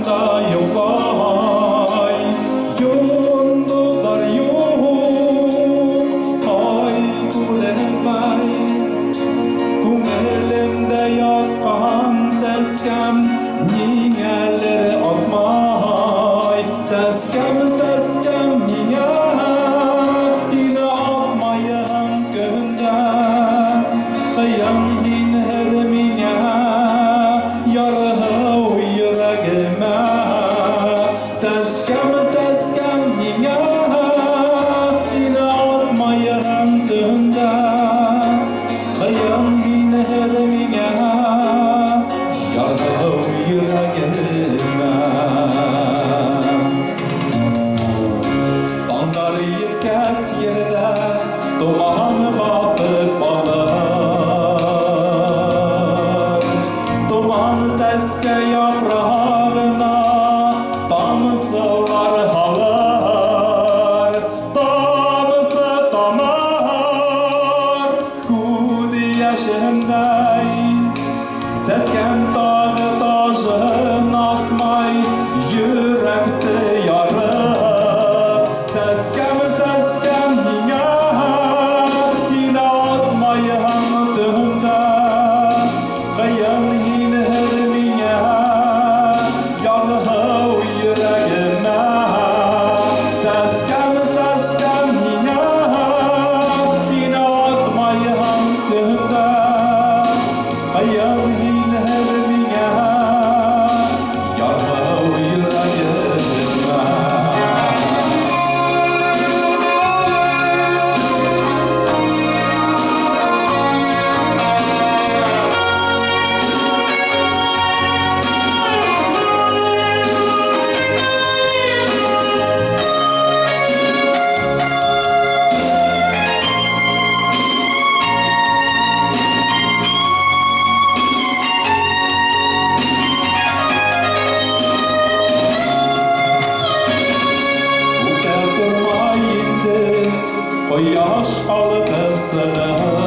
da yolay yollar yok ay kulemay kumelimde yakan seskem ningeleri atmay seskem ninge yine atmayın günde yan yine hermine yarı yüreğime seskem ninge yine atmayın günde yan yine hermine yarı yüreğime Dağları yıkes yerde dumanı batıp alır Dumanı seske yaprağına damızlar halar Damızı damar kudi yaşındayım Seskem dağı taşın asmay yürekte yarı Seskem yine yine atmayın dönde Kıyın yine hermine yarı yüreğime Seskem yine yine atmayın dönde Kıyın yine hermine yarı yüreğime Yaş alıp sığır